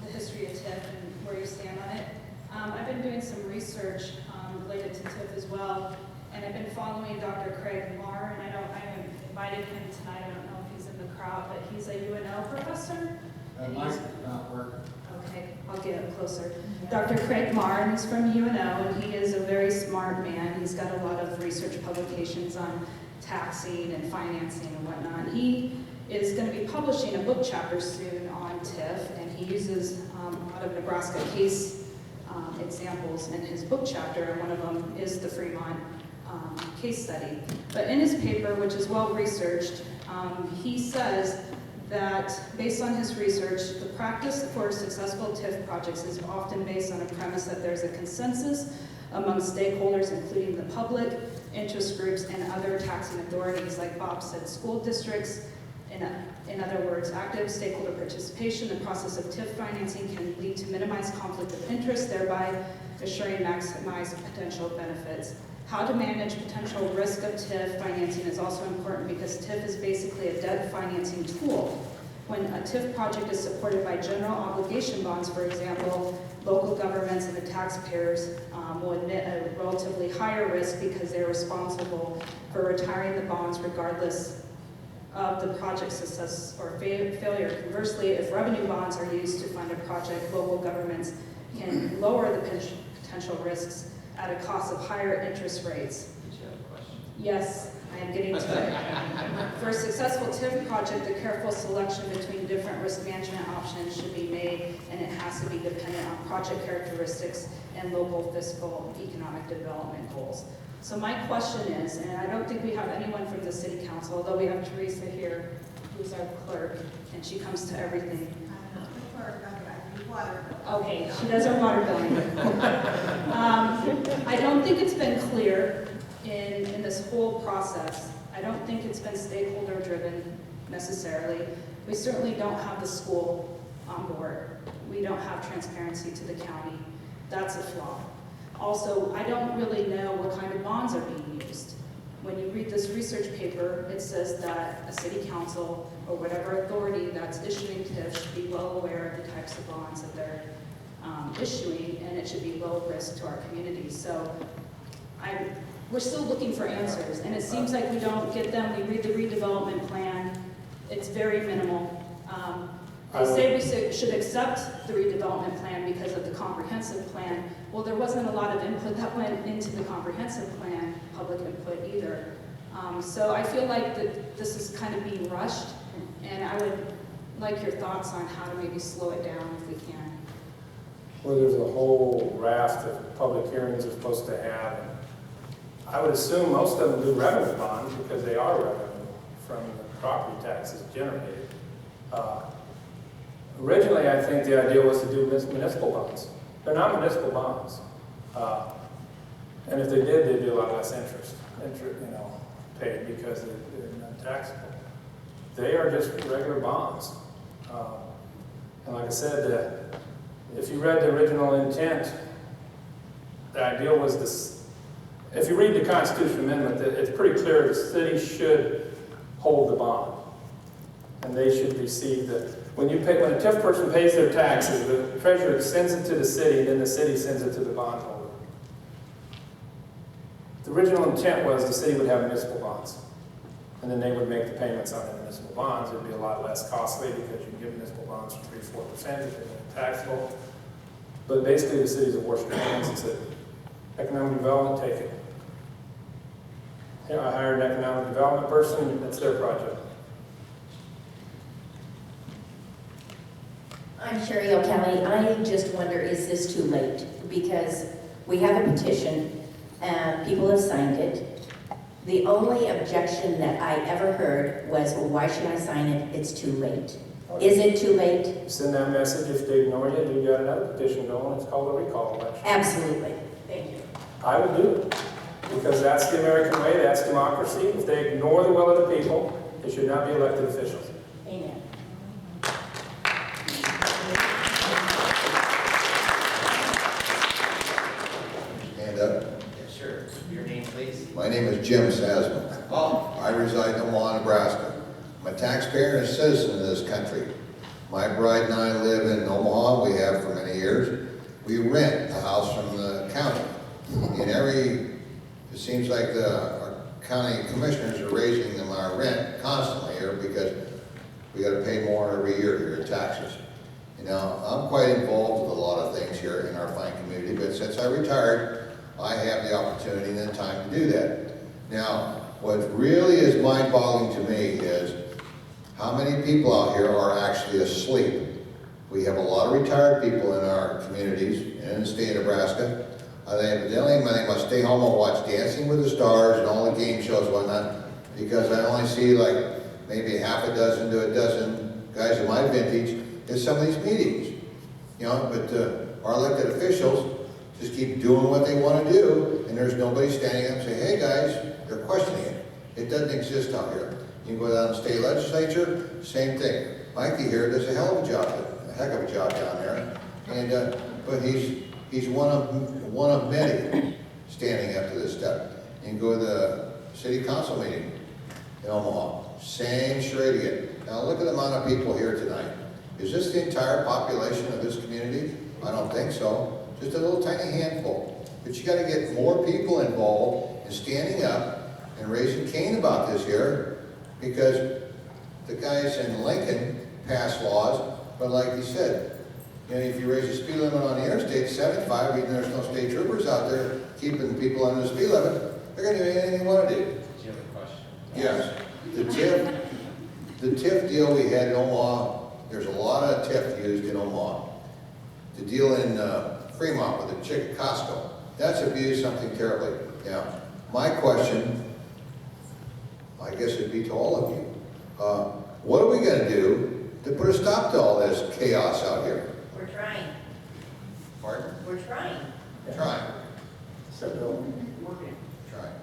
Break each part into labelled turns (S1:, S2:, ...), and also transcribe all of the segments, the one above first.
S1: the history of TIF and where you stand on it. I've been doing some research related to TIF as well, and I've been following Dr. Craig Marr, and I invited him tonight. I don't know if he's in the crowd, but he's a UNO professor.
S2: Mike not work.
S1: Okay, I'll get up closer. Dr. Craig Marr, he's from UNO, and he is a very smart man. He's got a lot of research publications on taxing and financing and whatnot. He is going to be publishing a book chapter soon on TIF, and he uses a lot of Nebraska case examples in his book chapter, and one of them is the Fremont case study. But in his paper, which is well researched, he says that based on his research, the practice for successful TIF projects is often based on a premise that there's a consensus among stakeholders, including the public, interest groups, and other taxing authorities, like Bob said, school districts. In other words, active stakeholder participation in the process of TIF financing can lead to minimized conflict of interest, thereby assuring maximized potential benefits. How to manage potential risk of TIF financing is also important because TIF is basically a debt financing tool. When a TIF project is supported by general obligation bonds, for example, local governments and the taxpayers will admit a relatively higher risk because they're responsible for retiring the bonds regardless of the project's success or failure. Conversely, if revenue bonds are used to fund a project, local governments can lower the potential risks at a cost of higher interest rates.
S2: Did you have a question?
S1: Yes, I am getting to it. For a successful TIF project, the careful selection between different risk management options should be made, and it has to be dependent on project characteristics and local fiscal economic development goals. So my question is, and I don't think we have anyone from the city council, although we have Teresa here, who's our clerk, and she comes to everything.
S3: I'm not the clerk, I do water.
S1: Okay, she does our water billing. I don't think it's been clear in this whole process. I don't think it's been stakeholder driven necessarily. We certainly don't have the school on board. We don't have transparency to the county. That's a flaw. Also, I don't really know what kind of bonds are being used. When you read this research paper, it says that a city council or whatever authority that's issuing TIF should be well aware of the types of bonds that they're issuing, and it should be low risk to our community. So we're still looking for answers, and it seems like we don't get them. We read the redevelopment plan. It's very minimal. They say we should accept the redevelopment plan because of the comprehensive plan. Well, there wasn't a lot of input that went into the comprehensive plan, public input either. So I feel like that this is kind of being rushed, and I would like your thoughts on how to maybe slow it down if we can.
S4: Well, there's a whole raft of public hearings we're supposed to have. I would assume most of them do revenue bonds because they are revenue from the property taxes generated. Originally, I think the idea was to do municipal bonds. They're not municipal bonds. And if they did, they'd be a lot less interest paid because they're not taxable. They are just regular bonds. And like I said, if you read the original intent, the idea was this. If you read the Constitution Amendment, it's pretty clear the city should hold the bond. And they should receive the, when a TIF person pays their taxes, the treasurer sends it to the city, then the city sends it to the bondholder. The original intent was the city would have municipal bonds, and then they would make the payments on the municipal bonds. It would be a lot less costly because you can get municipal bonds for 3-4% if they're taxable. But basically the city's a washed their hands and said, economic development, take it. I hired an economic development person, that's their project.
S5: I'm Sherry O'Kelly. I just wonder, is this too late? Because we have a petition, and people have signed it. The only objection that I ever heard was, well, why should I sign it? It's too late. Is it too late?
S4: Send that message. If they ignore you, you got another petition going. It's called a recall election.
S5: Absolutely. Thank you.
S4: I would do it because that's the American way. That's democracy. If they ignore the will of the people, they should not be elected officials.
S5: Amen.
S6: My name is Jim Sasman.
S2: Oh.
S6: I reside in Omaha, Nebraska. I'm a taxpayer and a citizen of this country. My bride and I live in Omaha, we have for many years. We rent a house from the county. It seems like our county commissioners are raising our rent constantly here because we gotta pay more every year here in taxes. You know, I'm quite involved with a lot of things here in our fine community, but since I retired, I have the opportunity and the time to do that. Now, what really is mind-boggling to me is how many people out here are actually asleep. We have a lot of retired people in our communities and in the state of Nebraska. Evidently, they must stay home and watch Dancing with the Stars and all the game shows and whatnot, because I only see like maybe half a dozen to a dozen guys of my vintage at some of these meetings. You know, but our elected officials just keep doing what they want to do, and there's nobody standing up and saying, hey guys, they're questioning it. It doesn't exist out here. You can go down to the state legislature, same thing. Mikey here does a hell of a job, a heck of a job down there, and but he's one of many standing up to this stuff. You can go to the city council meeting in Omaha, same charade again. Now look at the amount of people here tonight. Is this the entire population of this community? I don't think so. Just a little tiny handful. But you got to get more people involved in standing up and raising Cain about this here, because the guys in Lincoln passed laws, but like you said, you know, if you raise the speed limit on the interstate to 75, even there's no state troopers out there keeping people under the speed limit, they're going to do anything they want to do.
S2: Do you have a question?
S6: Yes. The TIF deal we had in Omaha, there's a lot of TIF used in Omaha. The deal in Fremont with the chick at Costco, that's abused something terribly. Yeah. My question, I guess it'd be to all of you. What are we going to do to put a stop to all this chaos out here?
S5: We're trying.
S6: Pardon?
S5: We're trying.
S6: Trying.
S5: Working.
S6: Trying.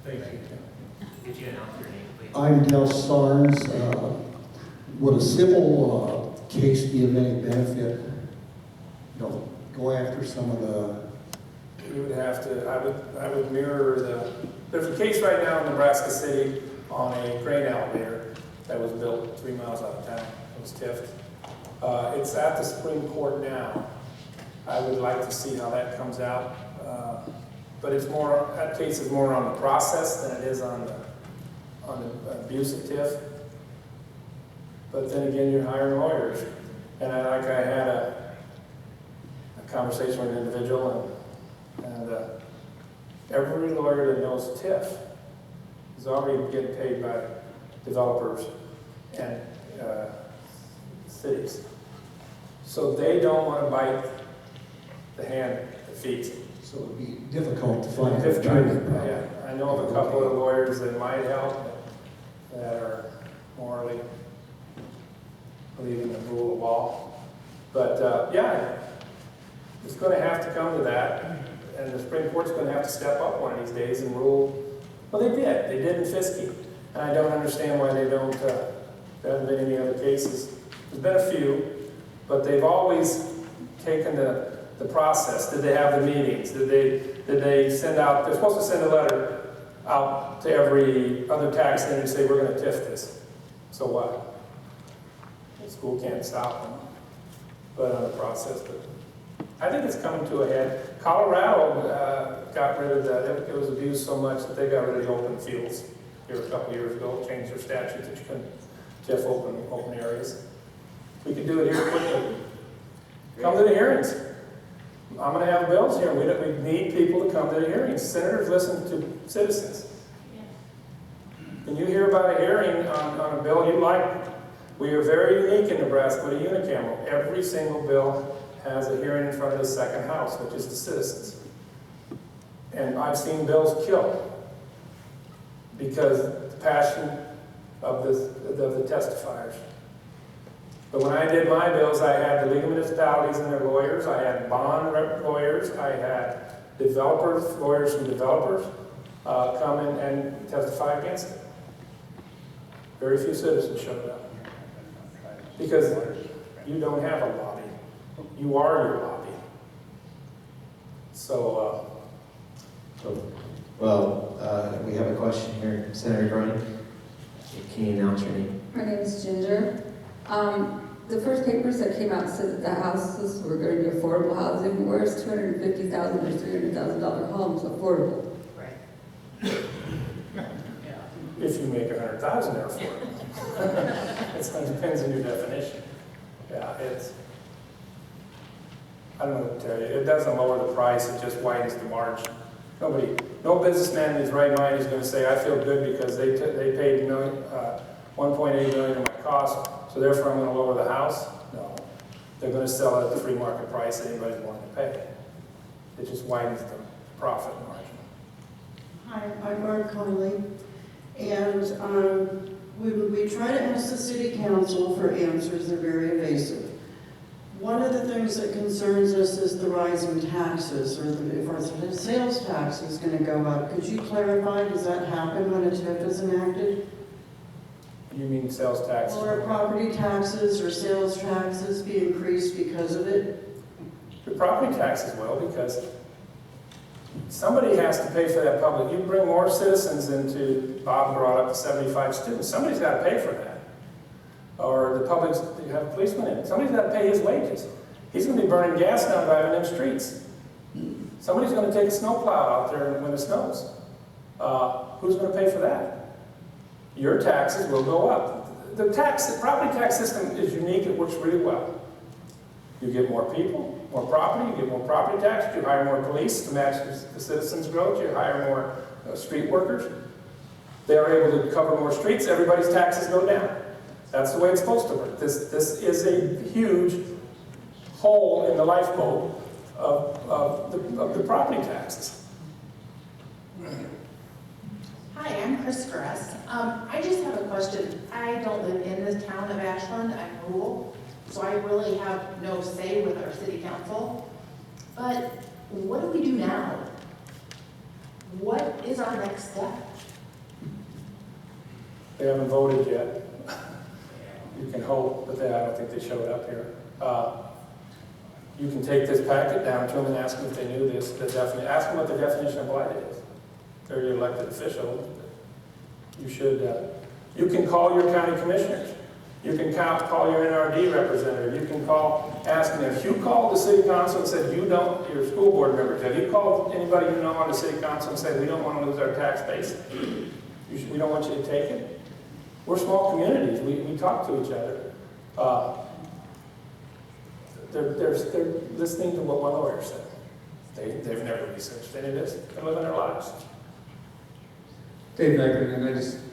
S4: Thank you.
S2: Could you announce your name, please?
S7: I'm Del Sarnes. Would a civil case be of any benefit? You know, go after some of the,
S4: You would have to, I would mirror there's a case right now in Nebraska City on a grain elevator that was built 3 miles out of town. It was TIF'd. It's at the Supreme Court now. I would like to see how that comes out. But it's more, that case is more on the process than it is on the abuse of TIF. But then again, you're hiring lawyers. And I had a conversation with an individual, and every lawyer that knows TIF is already getting paid by developers and cities. So they don't want to bite the hand that feeds them.
S7: so it'd be difficult to find an
S4: TIF
S7: attorney.
S4: yeah, I know of a couple of lawyers that might help that are morally believe in the rule of law. But yeah, it's going to have to come to that, and the Supreme Court's going to have to step up one of these days and rule. Well, they did in Fiske, and I don't understand why they don't. There haven't been any other cases. There's been a few, but they've always taken the process. Did they have the meetings? Did they send out? They're supposed to send a letter out to every other tax lien and say we're going to TIF this. So what? The school can't stop them, but on the process. But I think it's coming to a head. Colorado got rid of that. It was abused so much that they got rid of the open fields here a couple years ago, changed their statute that you couldn't TIF open areas. We could do it here quickly. Come to the hearings. I'm going to have bills here. We need people to come to the hearings. Senators listen to citizens. When you hear about a hearing on a bill you like, we are very unique in Nebraska with a unicameral. Every single bill has a hearing in front of the second house, which is the citizens. And I've seen bills killed because of the passion of the testifiers. But when I did my bills, I had the League of Municipalities and their lawyers, I had bond rep lawyers, I had developers, lawyers from developers come in and testify against it. Very few citizens showed up. Because you don't have a lobby. You are your lobby. So,
S8: we have a question here. Senator Groene, can you announce your name?
S9: My name is Ginger. the first papers that came out said that the houses were going to be affordable housing. Where's $250,000 or $300,000 homes affordable?
S2: Right.
S4: If you make 100,000, they're affordable. It depends on your definition. Yeah, I don't know what to tell you. It doesn't lower the price, it just widens the margin. No businessman in his right mind is going to say, I feel good because they paid $1.8 million in my cost, so therefore I'm going to lower the house. No. They're going to sell it at the free market price that anybody's willing to pay. It just widens the profit margin.
S10: Hi, I'm Barb Conley, and we try to ask the city council for answers. They're very evasive. One of the things that concerns us is the rising taxes, or if our sales tax is going to go up. Could you clarify, does that happen when a TIF is enacted?
S4: You mean sales tax?
S10: Will our property taxes or sales taxes be increased because of it?
S4: The property taxes will, because somebody has to pay for that public. You bring more citizens into, Bob brought up 75 students. Somebody's got to pay for that. Or the public, you have a policeman in it. Somebody's got to pay his wages. He's going to be burning gas now driving them streets. Somebody's going to take a snowplow out there when it snows. Who's going to pay for that? Your taxes will go up. The property tax system is unique. It works really well. You get more people, more property, you get more property tax, you hire more police to match the citizens' growth, you hire more street workers. They are able to cover more streets, everybody's taxes go down. That's the way it's supposed to work. This is a huge hole in the lifeboat of the property taxes.
S11: Hi, I'm Chris Grass. I just have a question. I don't live in the town of Ashland. I'm rural, so I really have no say with our city council. But what do we do now? What is our next step?
S4: They haven't voted yet. You can hope, but I don't think they showed up here. You can take this packet down to them and ask them if they knew this. Ask them what the definition of blight is. They're your elected official. You should. You can call your county commissioners. You can call your NRD representative. You can ask them. If you called the city council and said you don't, your school board members, have you called anybody you know on the city council and said we don't want to lose our tax base? We don't want you to take it. We're small communities. We talk to each other. They're listening to what one lawyer said. They've never researched any of this. They're living their lives.
S12: Dave Negrin, and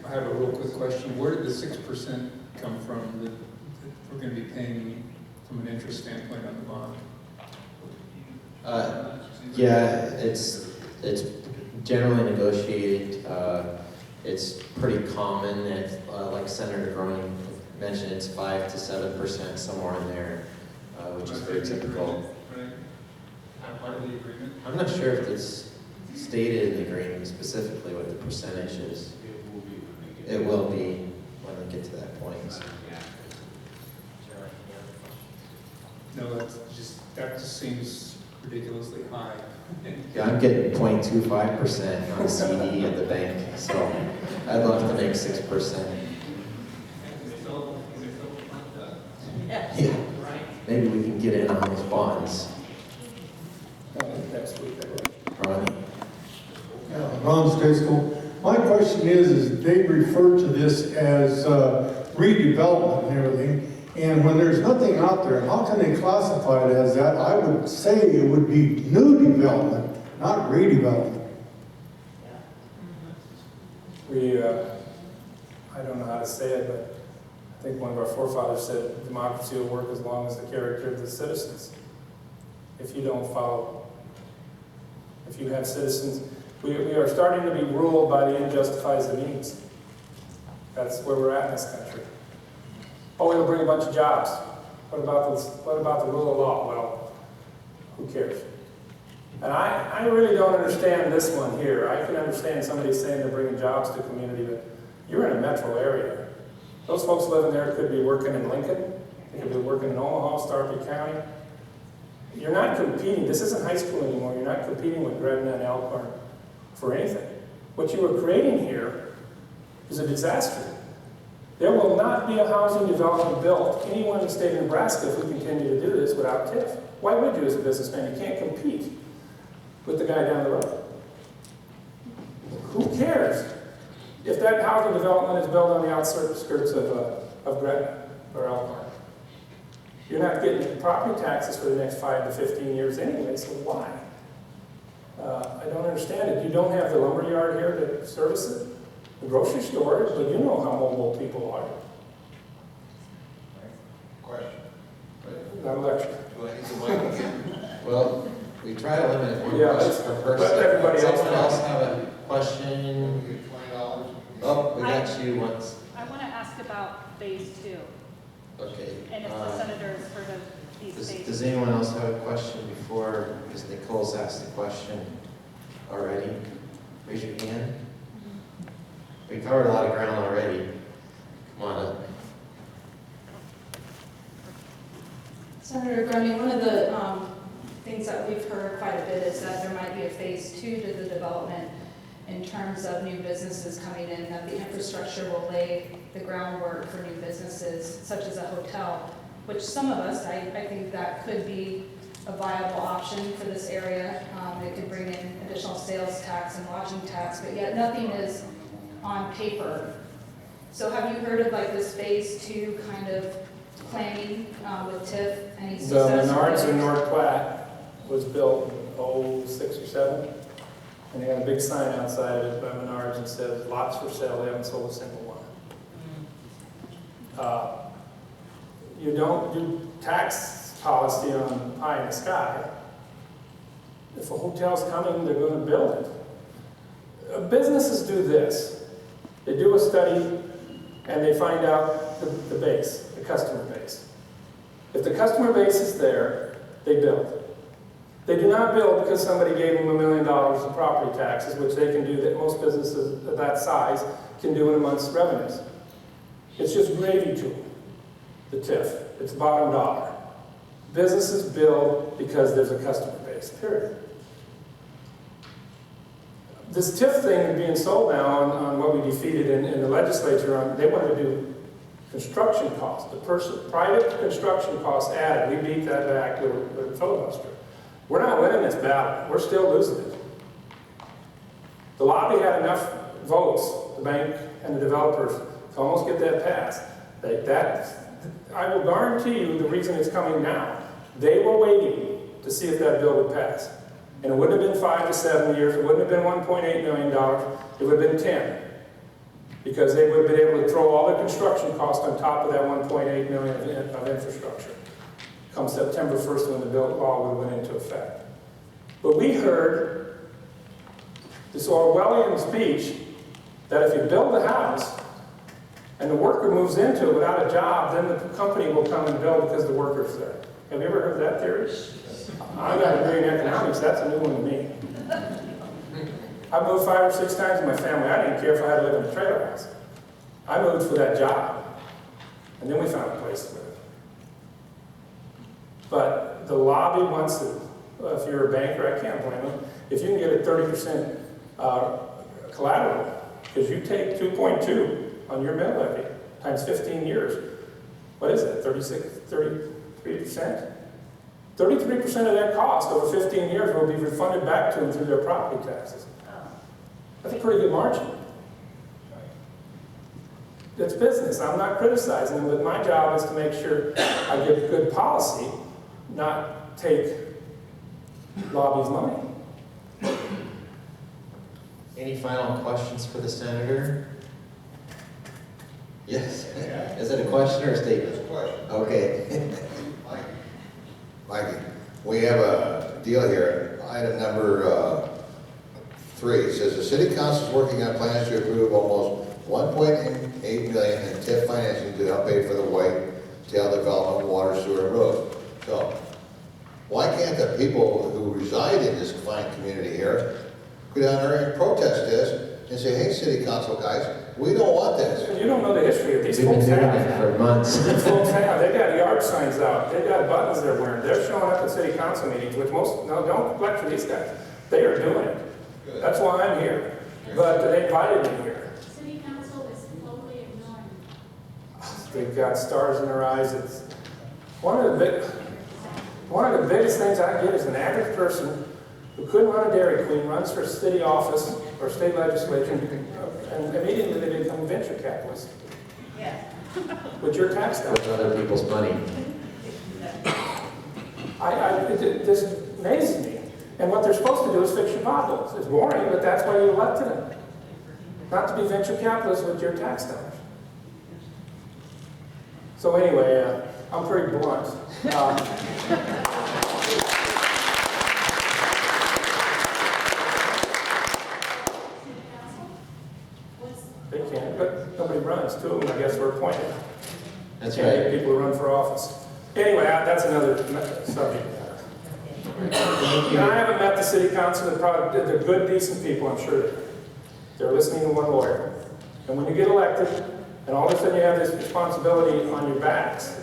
S12: I have a real quick question. Where did the 6% come from that we're going to be paying from an interest standpoint on the bond?
S8: Yeah, it's generally negotiated. It's pretty common that, like Senator Groene mentioned, it's 5 to 7%, somewhere in there, which is very typical.
S12: Part of the agreement?
S8: I'm not sure if it's stated in the agreement specifically what the percentage is. It will be when we get to that point.
S12: No, that just seems ridiculously high.
S8: Yeah, I'm getting 0.25% on a CD at the bank, so I'd love to make 6%. Yeah, maybe we can get in on those bonds.
S4: Next week,
S8: Ronnie?
S7: Ron Stasel. My question is they refer to this as redevelopment and everything, and when there's nothing out there, how can they classify it as that? I would say it would be new development, not redevelopment.
S4: I don't know how to say it, but I think one of our forefathers said democracy will work as long as the character of the citizens. If you don't follow, if you have citizens, we are starting to be ruled by the end justifies the means. That's where we're at in this country. Oh, it'll bring a bunch of jobs. What about the rule of law? Well, who cares? And I really don't understand this one here. I can understand somebody saying they're bringing jobs to the community, but you're in a metro area. Those folks living there could be working in Lincoln. They could be working in Omaha, Starkey County. You're not competing. This isn't high school anymore. You're not competing with Gretna and Elkhorn for anything. What you are creating here is a disaster. There will not be a housing development built anywhere in the state of Nebraska if we continue to do this without TIF. Why would you as a businessman? You can't compete with the guy down the road. Who cares if that housing development is built on the outskirts of Gretna or Elkhorn? You're not getting property taxes for the next 5 to 15 years anyway, so why? I don't understand it. You don't have the lumberyard here to service it, the grocery store, but you know how mobile people are.
S6: Question.
S4: Not a lecture.
S6: Do I need the mic again?
S8: Well, we try to limit one
S4: Yeah,
S8: question per person.
S4: let everybody else
S8: Does anyone
S4: know.
S8: else have a question?
S6: We get $20.
S8: Oh, we got you once.
S1: I want to ask about phase 2,
S8: Okay.
S1: and if the senator's heard of these
S8: Does anyone else have a question before Ms. Nichols asked the question already? Raise your hand. We covered a lot of ground already. Come on up.
S1: Senator Groene, one of the things that we've heard quite a bit is that there might be a phase 2 to the development in terms of new businesses coming in, that the infrastructure will lay the groundwork for new businesses, such as a hotel, which some of us, I think that could be a viable option for this area. It could bring in additional sales tax and lodging tax, but yet nothing is on paper. So have you heard of like this phase 2 kind of planning with TIF? Any
S4: The
S1: success?
S4: Menards in North Platte was built in 06 or 07. And they got a big sign outside of it by Menards that says, lots for sale, they haven't sold a single one. You don't do tax policy on pie in the sky. If a hotel's coming, they're going to build it. Businesses do this. They do a study and they find out the base, the customer base. If the customer base is there, they build. They do not build because somebody gave them $1 million of property taxes, which they can do, that most businesses of that size can do in a month's revenues. It's just gravy to them, the TIF. It's bottom dollar. Businesses build because there's a customer base, period. This TIF thing is being sold now on what we defeated in the legislature. They wanted to do construction costs, private construction costs added. We beat that back with a filibuster. We're not winning this battle. We're still losing it. The lobby had enough votes, the bank and the developers, to almost get that passed. I will guarantee you the reason it's coming now. They were waiting to see if that bill would pass. And it wouldn't have been 5 to 7 years. It wouldn't have been $1.8 million. It would have been 10. Because they would have been able to throw all the construction costs on top of that $1.8 million of infrastructure. Come September 1st when the law would have went into effect. But we heard this Orwellian speech that if you build a house and the worker moves into it without a job, then the company will come and build because the worker's there. Have you ever heard that theory? I got a degree in economics. That's a new one to me. I moved 5 or 6 times in my family. I didn't care if I had to live in a trailer house. I moved for that job. And then we found a place to live. But the lobby wants it. If you're a banker, I can't blame them. If you can get a 30% collateral, because you take 2.2 on your mill levy times 15 years, what is that, 33%? 33% of that cost over 15 years will be refunded back to them through their property taxes. That's a pretty good margin. It's business. I'm not criticizing them, but my job is to make sure I get good policy, not take lobby's money.
S8: Any final questions for the senator? Yes. Is it a question or a statement?
S6: It's a question.
S8: Okay.
S6: Mikey, we have a deal here, item number 3. It says the city council is working on plans to approve almost $1.8 million in TIF financing to help pay for the Whitetail development, water, sewer, and roads. So, why can't the people who reside in this fine community here go down there and protest this and say, hey, city council guys, we don't want this.
S4: You don't know the history of these
S8: We've been
S4: folks.
S8: doing it for months.
S4: These folks have. They got yard signs out. They got buttons they're wearing. They're showing up at city council meetings, which don't lecture these guys. They are doing it.
S6: Good.
S4: That's why I'm here. But they invited me here.
S13: City council is totally ignoring.
S4: They've got stars in their eyes. It's one of the biggest things I get is an average person who couldn't run a Dairy Queen runs for city office or state legislature, and immediately they become a venture capitalist.
S3: Yes.
S4: With your tax dollars.
S8: With other people's money.
S4: It just amazes me. And what they're supposed to do is fix your potholes. It's boring, but that's why you elected them. Not to be venture capitalists with your tax dollars. So anyway, I'm pretty blunt. They can, but nobody runs. Two of them, I guess, were appointed.
S8: That's
S4: Can't get
S8: right.
S4: people who run for office. Anyway, that's another subject. I haven't met the city council. They're good, decent people, I'm sure. They're listening to one lawyer. And when you get elected, and all of a sudden you have this responsibility on your backs,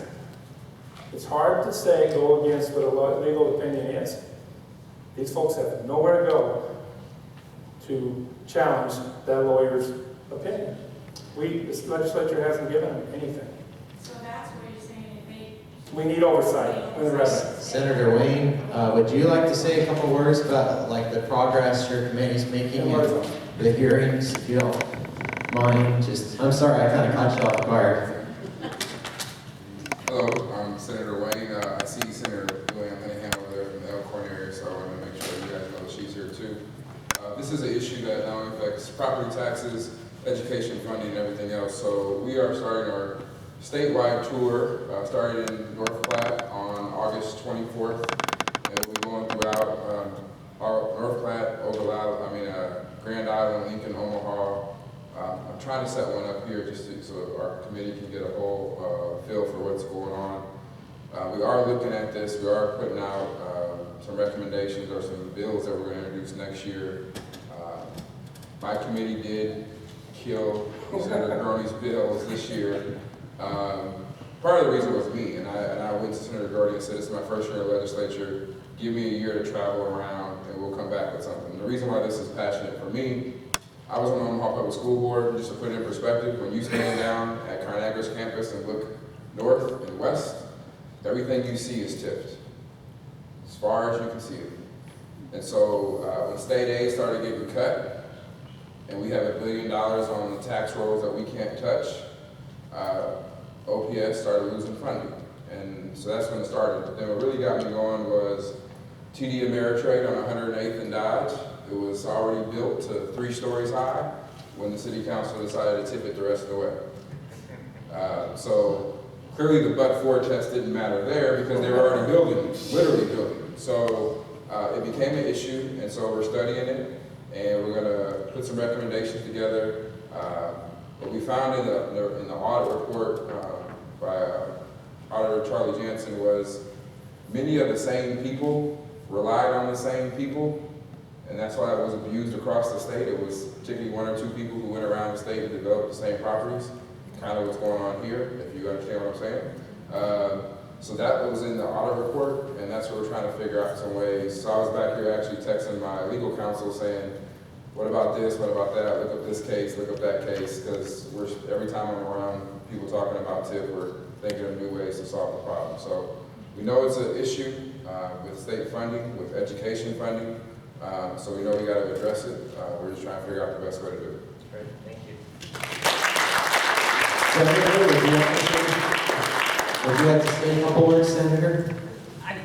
S4: it's hard to say go against what a legal opinion is. These folks have nowhere to go to challenge that lawyer's opinion. This legislature hasn't given them anything.
S3: So that's where you're saying it may.
S4: We need oversight in the revenue.
S8: Senator Wayne, would you like to say a couple words about like the progress your committee's making in the hearings, if you don't mind? I'm sorry, I kind of caught you off guard.
S13: Hello, I'm Senator Wayne. I see Senator Cunningham over there from the Elkhorn area, so I want to make sure you guys know that she's here too. This is an issue that not only affects property taxes, education funding, and everything else. So we are starting our statewide tour, started in North Platte on August 24th, and we'll be going throughout our North Platte, Grand Island, Lincoln, Omaha. I'm trying to set one up here just so our committee can get a whole feel for what's going on. We are looking at this. We are putting out some recommendations or some bills that we're going to introduce next year. My committee did kill Senator Groene's bills this year. Part of the reason was me, and I went to Senator Groene and said, "This is my first year in the legislature. Give me a year to travel around, and we'll come back with something." The reason why this is passionate for me, I was on the Omaha Public School Board. Just to put it in perspective, when you stand down at Carnaggio's campus and look north and west, everything you see is tipped, as far as you can see it. And so when state aid started getting cut, and we have $1 billion on the tax rolls that we can't touch, OPS started losing funding. And so that's when it started. But then what really got me going was TD Ameritrade on 108th and Dodge. It was already built to 3 stories high when the city council decided to tip it the rest of the way. So clearly the but-for test didn't matter there because they were already building, literally building. So it became an issue, and so we're studying it, and we're gonna put some recommendations together. What we found in the audit report by Auditor Charlie Jansen was many of the same people relied on the same people, and that's why it was abused across the state. It was particularly 1 or 2 people who went around the state and developed the same properties, kind of what's going on here, if you understand what I'm saying. So that was in the audit report, and that's what we're trying to figure out some ways. So I was back here actually texting my legal counsel saying, what about this, what about that, look up this case, look up that case, because every time I'm around people talking about TIF, we're thinking of new ways to solve the problem. So we know it's an issue with state funding, with education funding, so we know we got to address it. We're just trying to figure out the best way to do it.
S2: Great, thank you.
S8: Senator, would you like to say a couple words, Senator?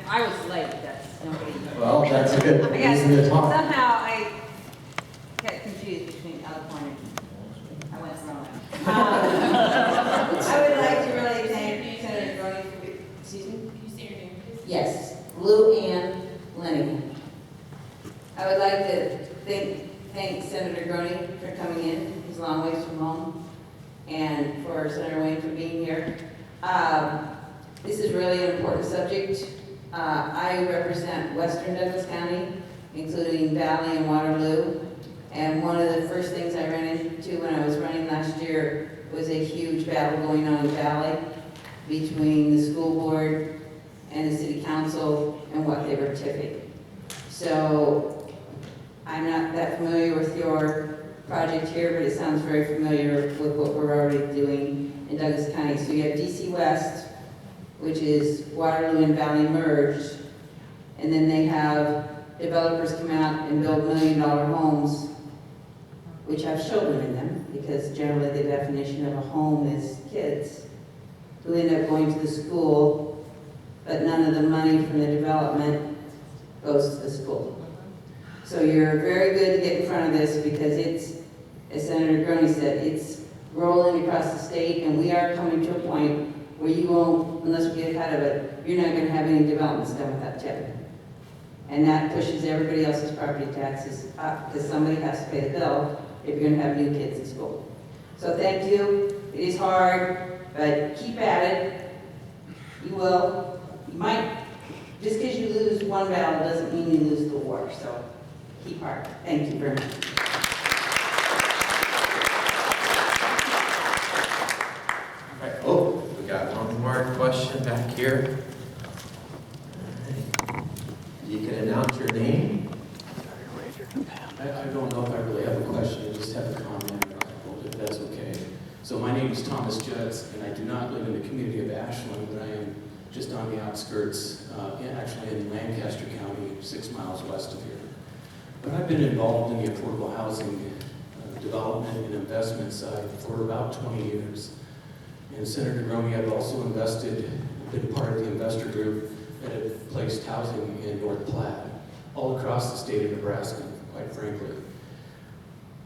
S14: I was late, that's nobody.
S8: Well, that's a good reason to talk.
S14: Somehow I got confused between Elkhorn and I went wrong. I would like to really thank Senator Groene for, excuse me?
S3: Can you say your name, please?
S14: Yes, Lou Ann Lennigan. I would like to thank Senator Groene for coming in, he's a long ways from home, and for Senator Wayne for being here. This is really an important subject. I represent Western Douglas County, including Valley and Waterloo, and one of the first things I ran into when I was running last year was a huge battle going on in Valley between the school board and the city council and what they were tipping. So I'm not that familiar with your project here, but it sounds very familiar with what we're already doing. in Douglas County. So you have DC West, which is Waterloo and Valley merged, and then they have developers come out and build $1 million homes, which have children in them, because generally the definition of a home is kids who end up going to the school, but none of the money from the development goes to the school. So you're very good to get in front of this because it's, as Senator Groene said, it's rolling across the state, and we are coming to a point where you won't, unless we get ahead of it, you're not going to have any developments done without TIF. And that pushes everybody else's property taxes up because somebody has to pay the bill if you're going to have new kids in school. So thank you. It is hard, but keep at it. You will. You might, just because you lose one battle doesn't mean you lose the war. So keep hard. Thank you very much.
S8: Right. Oh, we got one more question back here. All right. You can announce your name.
S15: I don't know if I really have a question, I just have a comment, if that's okay. So my name is Thomas Judds, and I do not live in the community of Ashland, but I am just on the outskirts, actually in Lancaster County, 6 miles west of here. But I've been involved in the affordable housing development and investment side for about 20 years. And Senator Groene, I've also invested, been part of the investor group that have placed housing in North Platte, all across the state of Nebraska, quite frankly.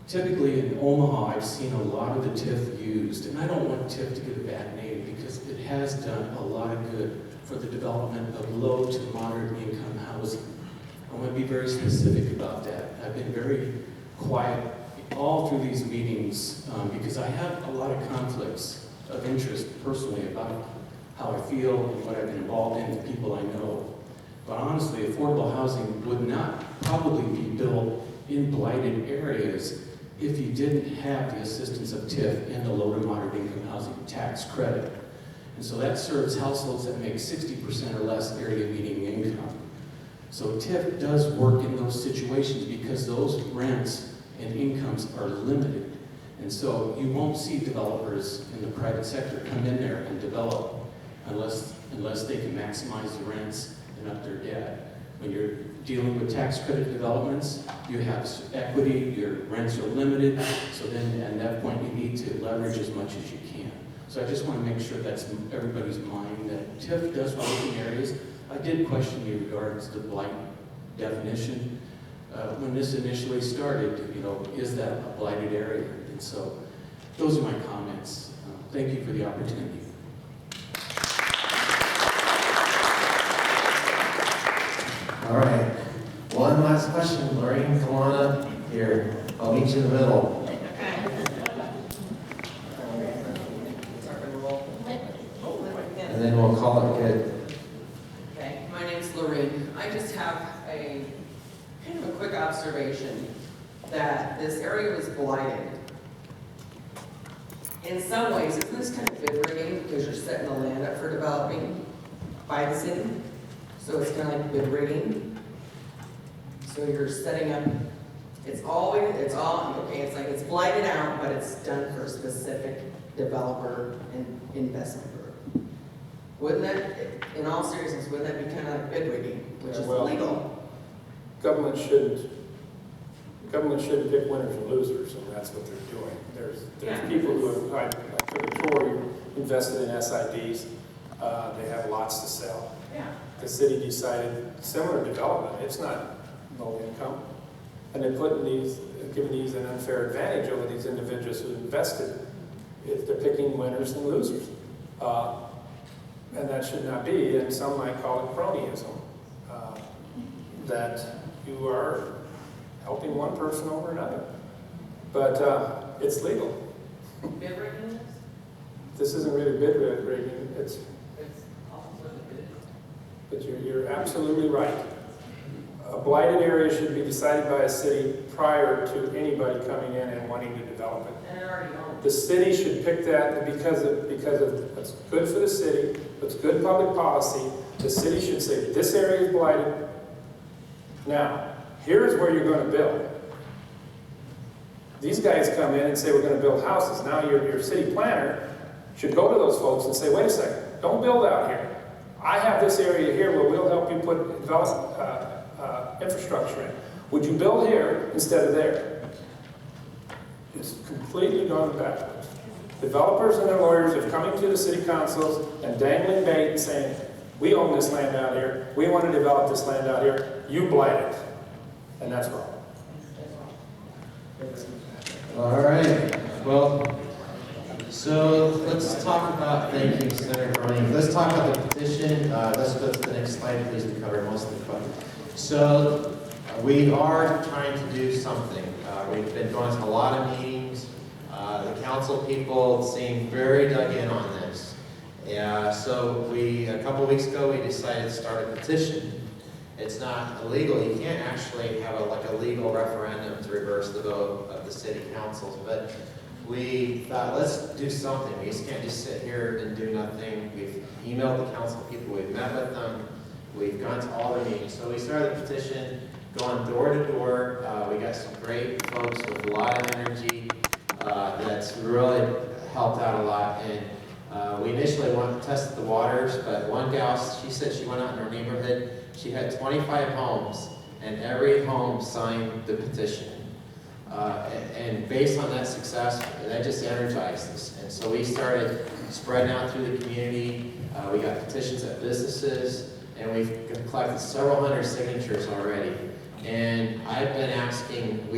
S15: Typically in Omaha, I've seen a lot of the TIF used, and I don't want TIF to get a bad name because it has done a lot of good for the development of low to moderate income housing. I want to be very specific about that. I've been very quiet all through these meetings because I have a lot of conflicts of interest personally about how I feel and what I've been involved in, the people I know. But honestly, affordable housing would not probably be built in blighted areas if you didn't have the assistance of TIF and the low to moderate income housing tax credit. And so that serves households that make 60% or less area median income. So TIF does work in those situations because those rents and incomes are limited. And so you won't see developers in the private sector come in there and develop unless they can maximize the rents and up their debt. When you're dealing with tax credit developments, you have equity, your rents are limited, so then at that point you need to leverage as much as you can. So I just want to make sure that's everybody's mind, that TIF does work in areas. I did question you regards to blight definition. When this initially started, is that a blighted area? And so those are my comments. Thank you for the opportunity.
S8: All right. One last question. Lorraine, come on up here. I'll meet you in the middle. And then we'll call it good.
S16: Okay, my name's Lorraine. I just have a kind of a quick observation that this area was blighted. In some ways, isn't this kind of bid rigging because you're setting the land up for developing by the city? So it's kind of like bid rigging. So you're setting up, it's like it's blighted out, but it's done for a specific developer and investment group. Wouldn't that, in all seriousness, wouldn't that be kind of like bid rigging, which is illegal?
S4: Government shouldn't pick winners and losers, and that's what they're doing. There's people who I took a tour, invested in SIDs. They have lots to sell.
S16: Yeah.
S4: The city decided similar development. It's not low income, and they're giving these an unfair advantage over these individuals who invested. If they're picking winners and losers, and that should not be. And some might call it cronyism. That you are helping one person over another. But it's legal.
S16: Bid rigging?
S4: This isn't really bid rigging.
S16: It's also bid.
S4: But you're absolutely right. A blighted area should be decided by a city prior to anybody coming in and wanting to develop it.
S16: And it already owns.
S4: The city should pick that because of what's good for the city, what's good public policy. The city should say, this area is blighted. Now, here's where you're going to build. These guys come in and say, we're going to build houses. Now your city planner should go to those folks and say, wait a second, don't build out here. I have this area here where we'll help you develop infrastructure in. Would you build here instead of there? It's completely gone backwards. Developers and their lawyers have come into the city councils and dangling bait and saying, we own this land out here, we want to develop this land out here, you blight it. And that's wrong.
S8: All right, well, so let's talk about, thank you, Senator Groene. Let's talk about the petition. Let's go to the next slide, please. We covered most of the question. So we are trying to do something. We've been going to a lot of meetings. The council people seem very dug in on this. So a couple of weeks ago, we decided to start a petition. It's not illegal. You can't actually have a legal referendum to reverse the vote of the city councils, but we thought, let's do something. We just can't just sit here and do nothing. We've emailed the council people, we've met with them, we've gone to all their meetings. So we started a petition, going door to door. We got some great folks with a lot of energy that's really helped out a lot. And we initially wanted to test the waters, but one gal, she said she went out in her neighborhood, she had 25 homes, and every home signed the petition. And based on that success, that just energized us. And so we started spreading out through the community. We got petitions at businesses, and we've collected several hundred signatures already. And I've been asking,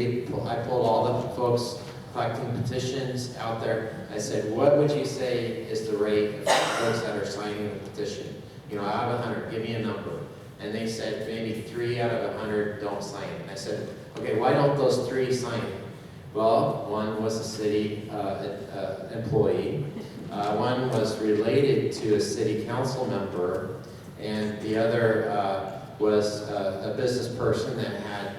S8: I pulled all the folks collecting petitions out there. I said, what would you say is the rate of folks that are signing the petition? Out of 100, give me a number. And they said maybe 3 out of 100 don't sign it. And I said, okay, why don't those 3 sign it? Well, one was a city employee, one was related to a city council member, and the other was a business person that had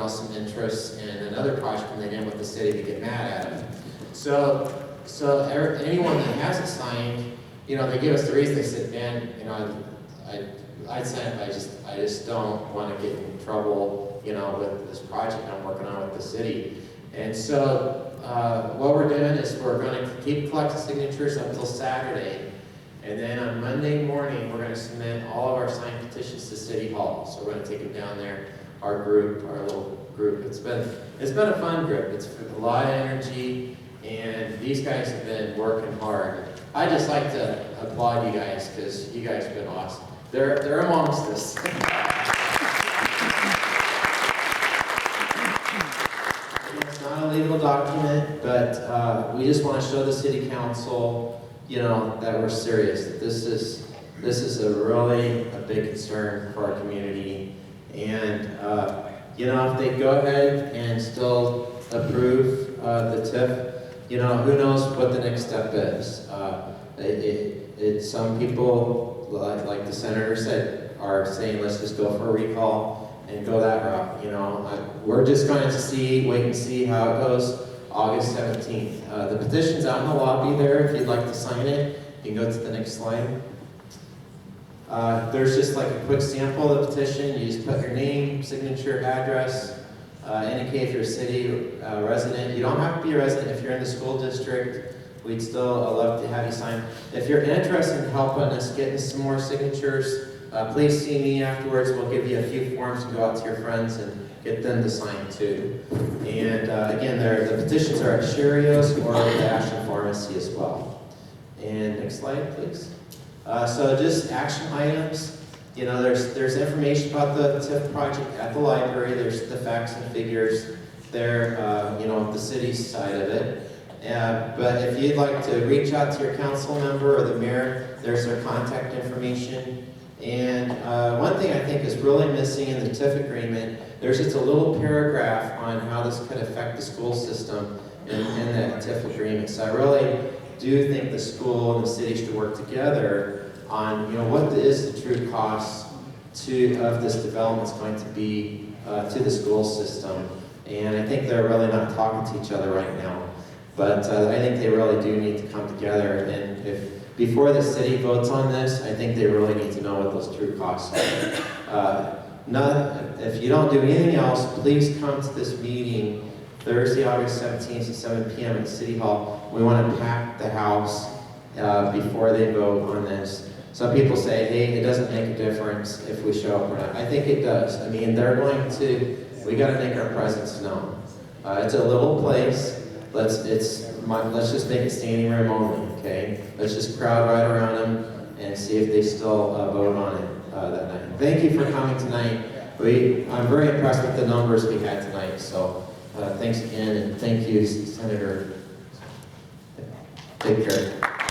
S8: some interest in another project, and they didn't want the city to get mad at them. So anyone that hasn't signed, they give us the reason. They said, man, I'd sign it, I just don't want to get in trouble, with this project I'm working on with the city. And so what we're doing is we're going to keep collecting signatures up until Saturday. And then on Monday morning, we're going to submit all of our signed petitions to City Hall. So we're going to take them down there, our little group. It's been a fun group. It's a lot of energy, and these guys have been working hard. I just like to applaud you guys because you guys have been awesome. They're amongst us. It's not a legal document, but we just want to show the city council, that we're serious. That this is a big concern for our community. And if they go ahead and still approve the TIF, who knows what the next step is. Some people, like the senator said, are saying let's just go for a recall and go that route. We're just going to wait and see how it goes. August 17th. The petition's out in the lobby there. If you'd like to sign it, you can go to the next slide. There's just like a quick sample of the petition. You just put your name, signature, address, indicate if you're a city resident. You don't have to be a resident if you're in the school district. We'd still love to have you sign. If you're interested in helping us getting some more signatures, please see me afterwards. We'll give you a few forms to go out to your friends and get them to sign too. And again, the petitions are at Sherrio's or the Ashland Pharmacy as well. And next slide, please. So just action items. There's information about the TIF project at the library. There's the facts and figures there, the city's side of it. But if you'd like to reach out to your council member or the mayor, there's their contact information. And one thing I think is really missing in the TIF agreement, there's just a little paragraph on how this could affect the school system in that TIF agreement. So I really do think the school and the city should work together on what is the true cost of this development is going to be to the school system. And I think they're really not talking to each other right now. But I think they really do need to come together. And before the city votes on this, I think they really need to know what those true costs are. If you don't do anything else, please come to this meeting Thursday, August 17th at 7 p.m. at City Hall. We want to pack the house before they vote on this. Some people say, hey, it doesn't make a difference if we show up or not. I think it does. I mean, they're going to, we got to make our presence known. It's a little place. Let's just make it standing room only, okay? Let's just crowd right around them and see if they still vote on it that night. Thank you for coming tonight. I'm very impressed with the numbers we had tonight, so thanks again, and thank you, Senator. Take care.